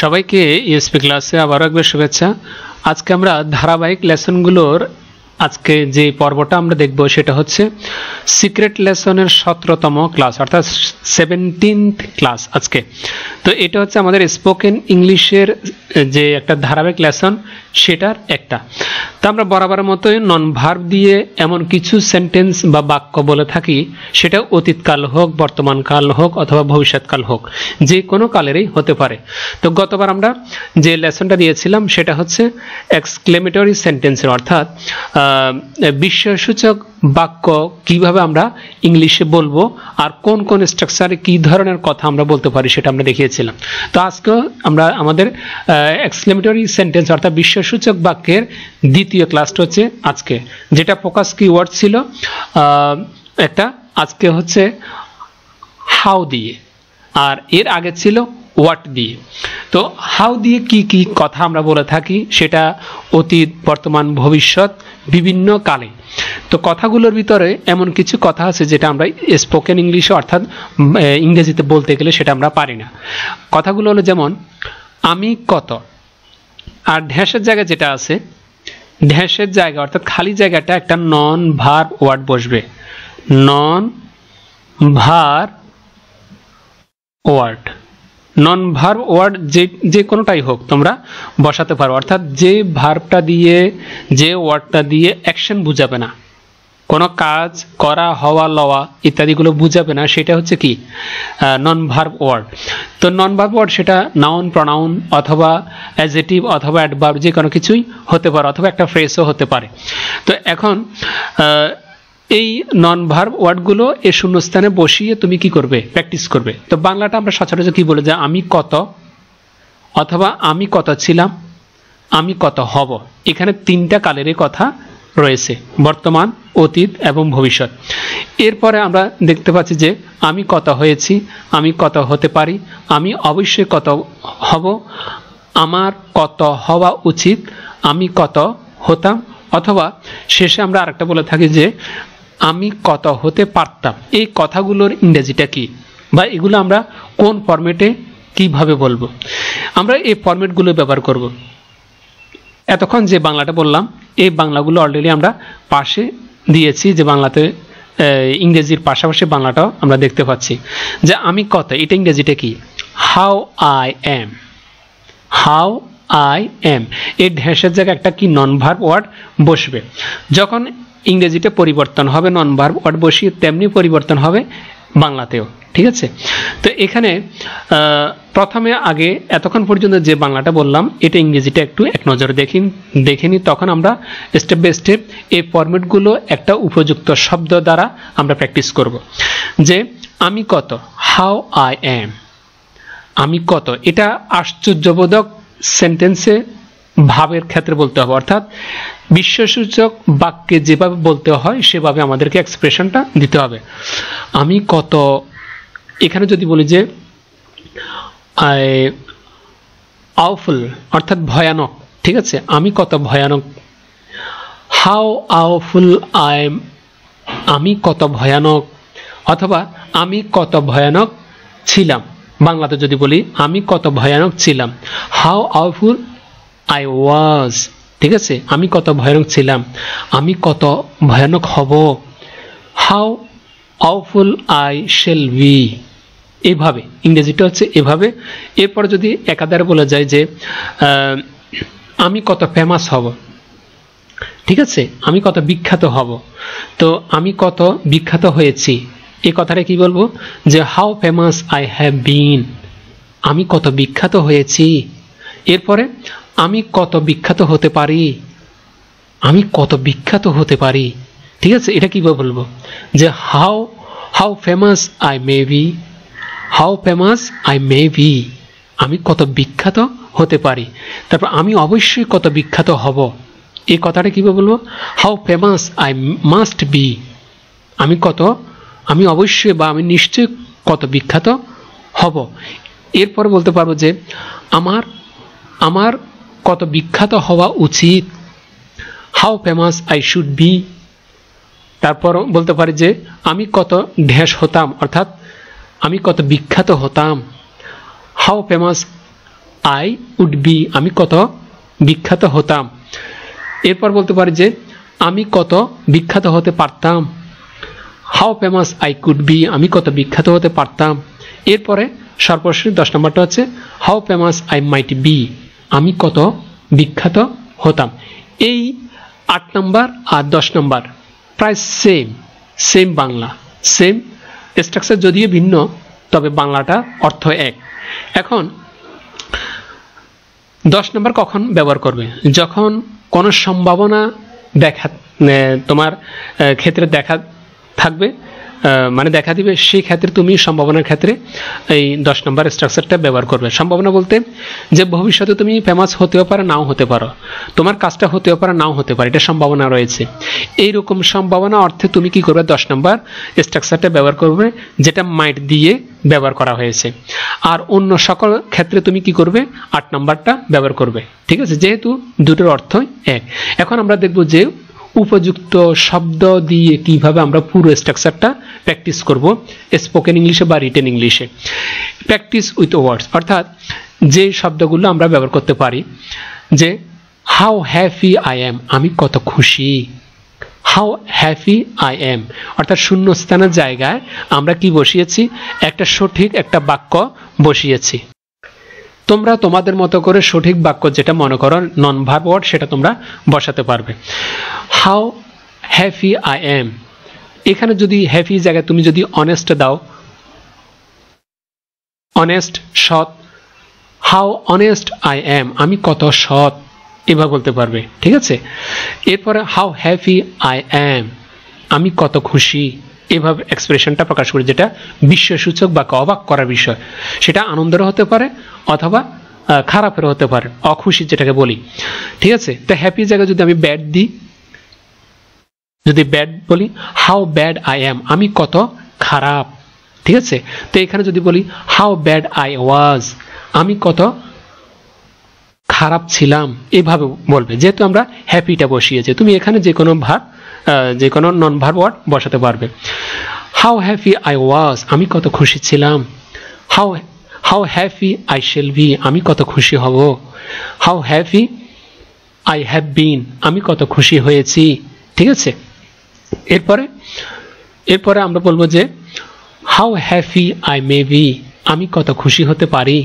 সবাইকে ইএসপি ক্লাসে আবারও একবার শুভেচ্ছা। আজকে আমরা ধারাবাহিক লেসনগুলোর আজকে যে পর্বটা আমরা দেখব সেটা হচ্ছে সিক্রেট লেসনের 17তম ক্লাস অর্থাৎ 17th ক্লাস আজকে। তো এটা হচ্ছে আমাদের স্পোকেন ইংলিশের যে একটা ধারাবাহিক লেসন সেটার একটা। তো আমরা বরাবরের মতোই নন ভার্ব দিয়ে এমন কিছু সেন্টেন্স বা বাক্য বলে থাকি, সেটা অতীতকাল হোক, বর্তমানকাল হোক অথবা ভবিষ্যৎকাল হোক, যে কোনো কালেরই হতে পারে। তো গতবার আমরা যে লেসনটা দিয়েছিলাম সেটা হচ্ছে এক্সক্লেমেটরি সেন্টেন্সের অর্থাৎ বিস্ময়সূচক বাক্য কিভাবে আমরা ইংলিশে বলবো আর কোন কোন স্ট্রাকচারে কি ধরনের কথা আমরা বলতে পারি সেটা আমরা দেখিয়েছিলাম। তো আজকেও আমরা আমাদের এক্সক্লেমেটরি সেন্টেন্স অর্থাৎ বিস্ময়সূচক বাক্যের দ্বিতীয় ক্লাসটা হচ্ছে আজকে, যেটা ফোকাস কিওয়ার্ড ছিল একটা, আজকে হচ্ছে হাউ দিয়ে, আর এর আগে ছিল হোয়াট দিয়ে। তো হাউ দিয়ে কি কি কথা আমরা বলে থাকি সেটা অতীত, বর্তমান, ভবিষ্যৎ, বিভিন্ন কালে। তো কথাগুলোর ভিতরে এমন কিছু কথা আছে যেটা আমরা স্পোকেন ইংলিশে অর্থাৎ ইংরেজিতে বলতে গেলে সেটা আমরা পারি না। কথাগুলো হলো যেমন আমি কত, আর ঢ্যাঁসের জায়গায় যেটা আছে, ঢ্যাঁসের জায়গা অর্থাৎ খালি জায়গাটা একটা নন ভার্ব ওয়ার্ড বসবে, নন ভার্ব ওয়ার্ড। নন ভার্ব ওয়ার্ড যে কোনোটাই হোক তোমরা বসাতে পারো, অর্থাৎ যে ভার্বটা দিয়ে, যে ওয়ার্ডটা দিয়ে অ্যাকশন বুঝাবে না, কোনো কাজ করা, হওয়া, লওয়া ইত্যাদিগুলো বুঝাবে না, সেটা হচ্ছে কি নন ভার্ব ওয়ার্ড। তো নন ভার্ব ওয়ার্ড সেটা নাউন, প্রনাউন অথবা অ্যাডজেক্টিভ অথবা অ্যাডভার্ব যে কোনো কিছুই হতে পারে, অথবা একটা ফ্রেজও হতে পারে। তো এখন এই নন ভার্ব ওয়ার্ডগুলো এর শূন্যস্থানে বসিয়ে তুমি কি করবে, প্র্যাকটিস করবে। তো বাংলাটা আমরা সচরাচর কি বলে, যে আমি কত অথবা আমি কত ছিলাম, আমি কত হব। এখানে তিনটা কালেরই কথা রয়েছে, বর্তমান, অতীত এবং ভবিষ্যৎ। এরপরে আমরা দেখতে পাচ্ছি যে আমি কত হয়েছি, আমি কত হতে পারি, আমি অবশ্যই কত হব, আমার কত হওয়া উচিত, আমি কত হতাম, অথবা শেষে আমরা আরেকটা বলে থাকি যে আমি কত হতে পারতাম। এই কথাগুলোর ইংরেজিটা কি, বা এগুলো আমরা কোন ফরম্যাটে কিভাবে বলবো, আমরা এই ফরম্যাটগুলো ব্যবহার করব। এতক্ষণ যে বাংলাটা বললাম এই বাংলাগুলো অলরেডি আমরা পাশে দিয়েছি, যে বাংলাতে ইংরেজির পাশাপাশি বাংলাটাও আমরা দেখতে পাচ্ছি। যে আমি কত, এটা ইংরেজিটা কি, how I am, how I am. এই ঢ্যাঁসের জায়গায় একটা কি নন ভার্ব ওয়ার্ড বসবে। যখন ইংরেজিতে পরিবর্তন হবে নন ভার্ব ওয়ার্ড বসিয়ে, তেমনি পরিবর্তন হবে বাংলাতেও, ঠিক আছে। তো এখানে প্রথমে আগে এতক্ষণ পর্যন্ত যে বাংলাটা বললাম এটা ইংরেজিটা একটু এক নজরে দেখিনি, তখন আমরা স্টেপ বাই স্টেপ এই ফরম্যাটগুলো একটা উপযুক্ত শব্দ দ্বারা আমরা প্র্যাকটিস করব। যে আমি কত, হাউ আই এম, আমি কত, এটা আশ্চর্যবোধক সেন্টেন্সে ভাবের ক্ষেত্রে বলতে হবে, অর্থাৎ বিস্ময়সূচক বাক্যে যেভাবে বলতে হয় সেভাবে আমাদেরকে এক্সপ্রেশনটা দিতে হবে। আমি কত, এখানে যদি বলি যে আউফুল অর্থাৎ ভয়ানক, ঠিক আছে, আমি কত ভয়ানক, হাউ আউফুল আই এম, আমি কত ভয়ানক, অথবা আমি কত ভয়ানক ছিলাম। বাংলাতে যদি বলি আমি কত ভয়ানক ছিলাম, হাউ আউফুল আই ওয়াজ, ঠিক আছে, আমি কত ভয়ানক ছিলাম, আমি কত ভয়ানক হব, how awful I shall be. এইভাবে ইংরেজিটা হচ্ছে এভাবে। এরপর যদি একাধারে বলা যায় যে আমি কত ফেমাস হব, ঠিক আছে, আমি কত বিখ্যাত হব, তো আমি কত বিখ্যাত হয়েছি, এই কথাটা কি বলবো, যে how famous I have been, আমি কত বিখ্যাত হয়েছি। এরপরে আমি কত বিখ্যাত হতে পারি, আমি কত বিখ্যাত হতে পারি, ঠিক আছে, এটা কিভাবে বলবো, যে how famous I may be, how famous I may be, আমি কত বিখ্যাত হতে পারি। তারপর আমি অবশ্যই কত বিখ্যাত হব, এই কথাটা কিভাবে বলবো, how famous I must be, আমি অবশ্যই বা আমি নিশ্চয়ই কত বিখ্যাত হব। এরপর বলতে পারবো যে আমার কত বিখ্যাত হওয়া উচিত, how famous I should B. তারপর বলতে পারি যে আমি কত ঢ্যাঁস হতাম, অর্থাৎ আমি কত বিখ্যাত হতাম, how famous I would be, আমি কত বিখ্যাত হতাম। এরপর বলতে পারি যে আমি কত বিখ্যাত হতে পারতাম। How famous I could be, আমি কত বিখ্যাত হতে পারতাম। এরপরে সর্বশেষ 10 নম্বরটা হচ্ছে how famous I might be, আমি কত বিখ্যাত হতাম। এই 8 নম্বর আর 10 নম্বর প্রায় সেম বাংলা, সেম স্ট্রাকচার যদিও ভিন্ন, তবে বাংলাটা অর্থ এক। এখন 10 নম্বর কখন ব্যবহার করবে? যখন কোনো সম্ভাবনা তোমার ক্ষেত্রে দেখা থাকবে, মানে দেখা দিবে, সেই ক্ষেত্রে তুমি সম্ভাবনার ক্ষেত্রে এই 10 নম্বর স্ট্রাকচারটা ব্যবহার করবে। সম্ভাবনা বলতে যে ভবিষ্যতে তুমি ফেমাস হতেও পারো, নাও হতে পারো, তোমার কাজটা হতেও পারে, নাও হতে পারে, এটা সম্ভাবনা রয়েছে। এইরকম সম্ভাবনা অর্থে তুমি কি করবে? 10 নম্বর স্ট্রাকচারটা ব্যবহার করবে, যেটা মাইট দিয়ে ব্যবহার করা হয়েছে। আর অন্য সকল ক্ষেত্রে তুমি কি করবে? 8 নম্বরটা ব্যবহার করবে। ঠিক আছে, যেহেতু দুটোর অর্থ এক। এখন আমরা দেখব যে উপযুক্ত শব্দ দিয়ে কিভাবে আমরা পুরো স্ট্রাকচারটা প্র্যাকটিস করব স্পোকেন ইংলিশে বা রিটেন ইংলিশে। প্র্যাকটিস উইথ ওয়ার্ডস, অর্থাৎ যে শব্দগুলো আমরা ব্যবহার করতে পারি, যে হাউ হ্যাপি আই এম, আমি কত খুশি। হাউ হ্যাপি আই এম, অর্থাৎ শূন্যস্থানের জায়গায় আমরা কি বসিয়েছি? একটা সঠিক একটা বাক্য বসিয়েছি। তোমরা তোমাদের মতো করে সঠিক বাক্য যেটা মনে করো নন ভার্ব ওয়ার্ড, সেটা তোমরা বসাতে পারবে। হাউ হ্যাপি আই এম, এখানে যদি হ্যাপি জায়গায় তুমি যদি অনেস্ট দাও, অনেস্ট, সৎ, হাউ অনেস্ট আই এম, আমি কত সৎ, এভাবে বলতে পারবে। ঠিক আছে, এরপরে হাউ হ্যাপি আই এম, আমি কত খুশি, এভাবে এক্সপ্রেশনটা প্রকাশ করি, যেটা বিস্ময়সূচক বা অবাক করার বিষয়। সেটা আনন্দেরও হতে পারে অথবা খারাপেরও হতে পারে, অখুশি যেটাকে বলি। ঠিক আছে, তো হ্যাপি জায়গায় যদি আমি ব্যাড দিই, যদি ব্যাড বলি হাউ ব্যাড আই এম, আমি কত খারাপ। ঠিক আছে, তো এখানে যদি বলি হাউ ব্যাড আই ওয়াজ, আমি কত খারাপ ছিলাম, এভাবে বলবে, যেহেতু আমরা হ্যাপিটা বসিয়েছি। তুমি এখানে যে কোনো ভার্ব, যে কোনো নন ভার্ব ওয়ার্ড বসাতে পারবে। হাউ হ্যাপি আই ওয়াজ, আমি কত খুশি ছিলাম। How happy I shall be, আমি কত খুশি হব। How happy I have been, আমি কত খুশি হয়েছি। ঠিক আছে, এরপরে আমরা বলবো যে how happy I may be, আমি কত খুশি হতে পারি,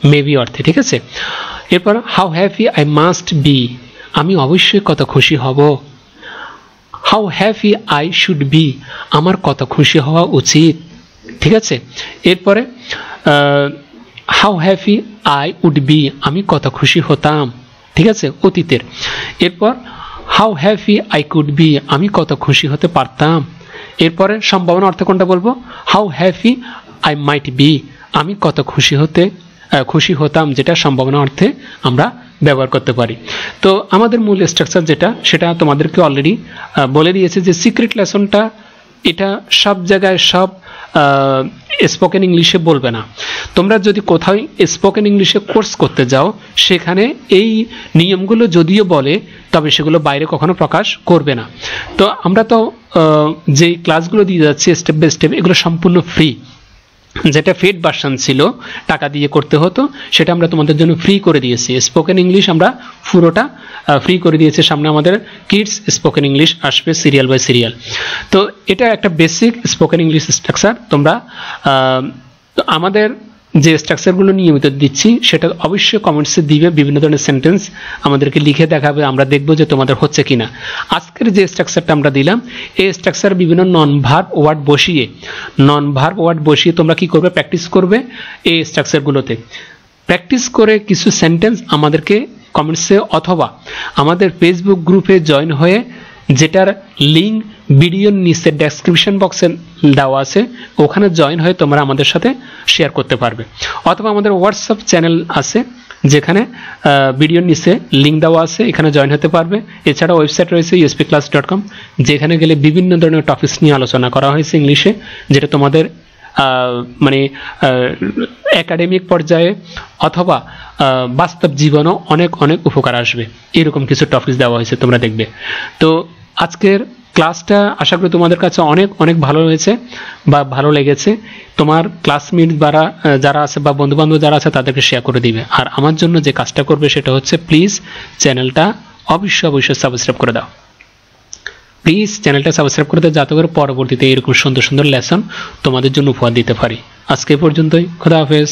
মে বি অর্থে। ঠিক আছে, এরপর how happy I must be, আমি অবশ্যই কত খুশি হব। How happy I should be, আমার কত খুশি হওয়া উচিত। ঠিক আছে, এরপরে how happy I would be, আমি কত খুশি হতাম। ঠিক আছে, অতীতের। এরপর how happy I could be, আমি কত খুশি হতে পারতাম। এরপরে সম্ভাবনা অর্থে কোনটা বলবো? How happy I might be, আমি কত খুশি হতাম, যেটা সম্ভাবনা অর্থে আমরা ব্যবহার করতে পারি। তো আমাদের মূল স্ট্রাকচার যেটা, সেটা তোমাদেরকে অলরেডি বলে দিয়েছে যে সিক্রেট লেসনটা এটা সব জায়গায় সব স্পোকেন ইংলিশে বলবে না। তোমরা যদি কোথাও স্পোকেন ইংলিশে কোর্স করতে যাও, সেখানে এই নিয়মগুলো যদিও বলে, তবে সেগুলো বাইরে কখনো প্রকাশ করবে না। তো আমরা তো যে ক্লাসগুলো দিয়ে যাচ্ছি স্টেপ বাই স্টেপ, এগুলো সম্পূর্ণ ফ্রি। যেটা পেড ভার্সন ছিল, টাকা দিয়ে করতে হতো, সেটা আমরা তোমাদের জন্য ফ্রি করে দিয়েছি। স্পোকেন ইংলিশ আমরা পুরোটা ফ্রি করে দিয়েছি। সামনে আমাদের কিডস স্পোকেন ইংলিশ আসবে সিরিয়াল বাই সিরিয়াল। তো এটা একটা বেসিক স্পোকেন ইংলিশ স্ট্রাকচার। তোমরা আমাদের যে স্ট্রাকচারগুলো নিয়মিত দিচ্ছি, সেটা অবশ্যই কমেন্টসে দিবে। বিভিন্ন ধরনের সেন্টেন্স আমাদেরকে লিখে দেখাবে, আমরা দেখব যে তোমাদের হচ্ছে কিনা। আজকের যে স্ট্রাকচারটা আমরা দিলাম, এই স্ট্রাকচার বিভিন্ন নন ভার্ব ওয়ার্ড বসিয়ে তোমরা কি করবে? প্র্যাকটিস করবে এই স্ট্রাকচারগুলোতে। প্র্যাকটিস করে কিছু সেন্টেন্স আমাদেরকে কমেন্টসে অথবা আমাদের ফেসবুক গ্রুপে জয়েন হয়ে, যেটার লিঙ্ক ভিডিওর নিচে ডেসক্রিপশন বক্সে দেওয়া আছে, ওখানে জয়েন হয়ে তোমরা আমাদের সাথে শেয়ার করতে পারবে। অথবা আমাদের হোয়াটসঅ্যাপ চ্যানেল আছে, যেখানে ভিডিওর নিচে লিঙ্ক দেওয়া আছে, এখানে জয়েন হতে পারবে। এছাড়া ওয়েবসাইট রয়েছে uspclass.com, যেখানে গেলে বিভিন্ন ধরনের টপিকস নিয়ে আলোচনা করা হয়েছে ইংলিশে, যেটা তোমাদের মানে একাডেমিক পর্যায়ে অথবা বাস্তব জীবনেও অনেক অনেক উপকার আসবে। এরকম কিছু টপিকস দেওয়া হয়েছে, তোমরা দেখবে। তো আজকের ক্লাসটা আশা করি তোমাদের কাছে অনেক অনেক ভালো হয়েছে বা ভালো লেগেছে। তোমার ক্লাসমেট যারা আছে বা বন্ধুবান্ধব যারা আছে তাদেরকে শেয়ার করে দিবে। আর আমার জন্য যে কাজটা করবে সেটা হচ্ছে প্লিজ চ্যানেলটা অবশ্যই সাবস্ক্রাইব করে দাও। প্লিজ চ্যানেলটা সাবস্ক্রাইব করে দাও, যাতে করে পরবর্তীতে এরকম সুন্দর সুন্দর লেসন তোমাদের জন্য উপহার দিতে পারি। আজকে পর্যন্তই, খোদা হাফেজ।